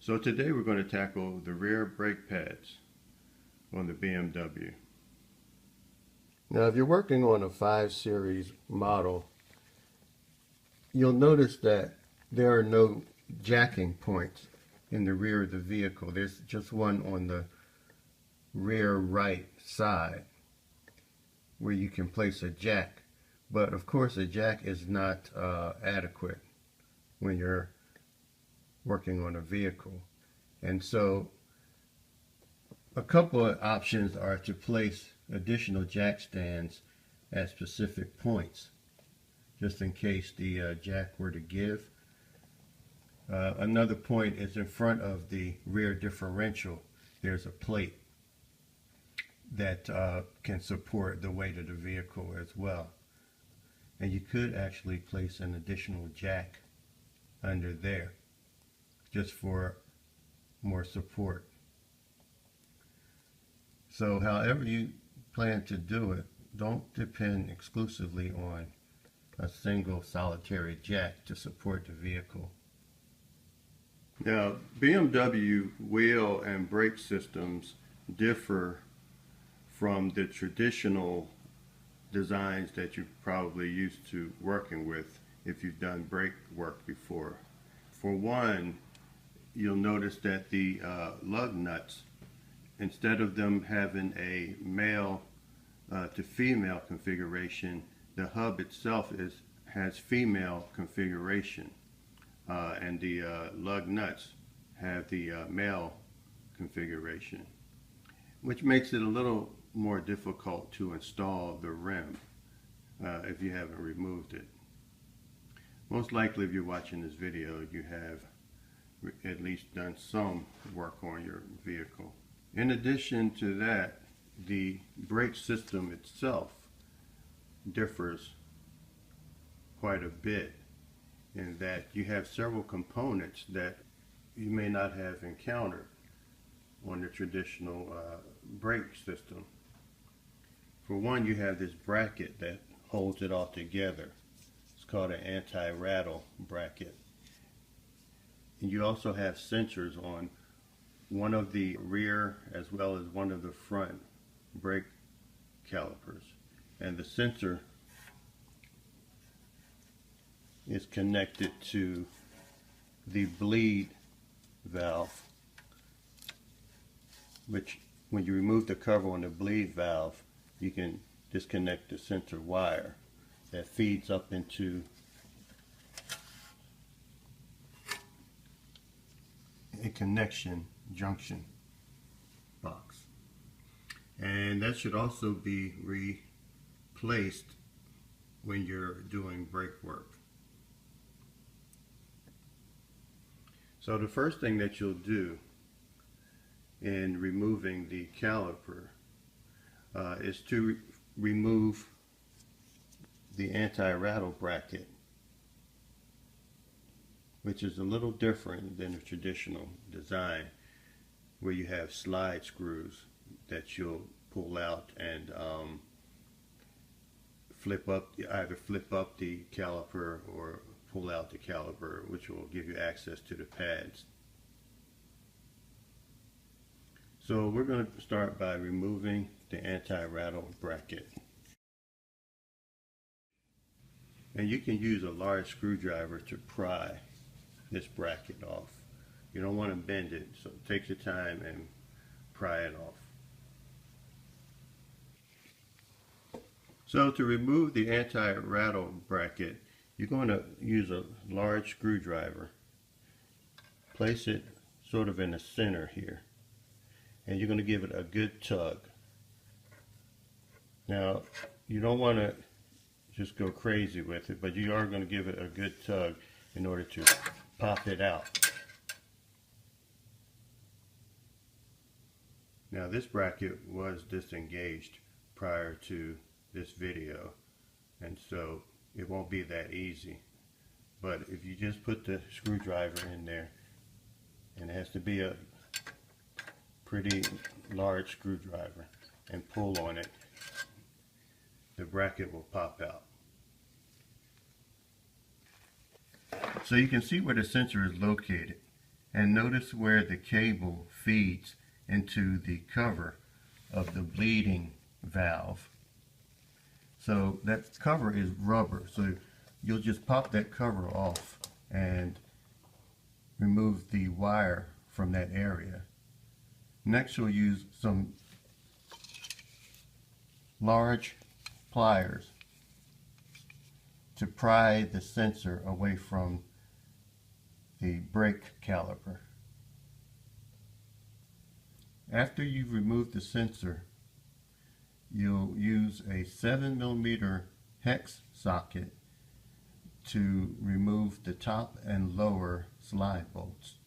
So today we're going to tackle the rear brake pads on the BMW. Now if you're working on a 5 Series model, you'll notice that there are no jacking points in the rear of the vehicle. There's just one on the rear right side where you can place a jack. But of course a jack is not adequate when you're working on a vehicle. And so a couple of options are to place additional jack stands at specific points, just in case the jack were to give. Another point is in front of the rear differential. There's a plate that can support the weight of the vehicle as well. And you could actually place an additional jack under there, just for more support. So however you plan to do it, don't depend exclusively on a single solitary jack to support the vehicle. Now, BMW wheel and brake systems differ from the traditional designs that you're probably used to working with if you've done brake work before. For one, you'll notice that the lug nuts, instead of them having a male to female configuration, the hub itself has female configuration, and the lug nuts have the male configuration, which makes it a little more difficult to install the rim if you haven't removed it. Most likely, if you're watching this video, you have at least done some work on your vehicle. In addition to that, the brake system itself differs quite a bit in that you have several components that you may not have encountered on the traditional brake system. For one, you have this bracket that holds it all together. It's called an anti-rattle bracket. And you also have sensors on one of the rear as well as one of the front brake calipers. And the sensor is connected to the bleed valve, which when you remove the cover on the bleed valve, you can disconnect the sensor wire that feeds up into a connection junction box, and that should also be replaced when you're doing brake work. So the first thing that you'll do in removing the caliper is to remove the anti-rattle bracket, which is a little different than the traditional design where you have slide screws that you'll pull out and either flip up the caliper or pull out the caliper, which will give you access to the pads. So we're going to start by removing the anti-rattle bracket. And you can use a large screwdriver to pry this bracket off. You don't want to bend it, so take your time and pry it off. So to remove the anti-rattle bracket, you're going to use a large screwdriver. Place it sort of in the center here, and you're going to give it a good tug. Now, you don't want to just go crazy with it, but you are going to give it a good tug in order to pop it out. Now this bracket was disengaged prior to this video, and so it won't be that easy. But if you just put the screwdriver in there, and it has to be a pretty large screwdriver, and pull on it, the bracket will pop out. So you can see where the sensor is located, and notice where the cable feeds into the cover of the bleeding valve. So that cover is rubber, so you'll just pop that cover off and remove the wire from that area. Next you'll use some large pliers to pry the sensor away from the brake caliper. After you've removed the sensor, you'll use a 7mm hex socket to remove the top and lower slide bolts.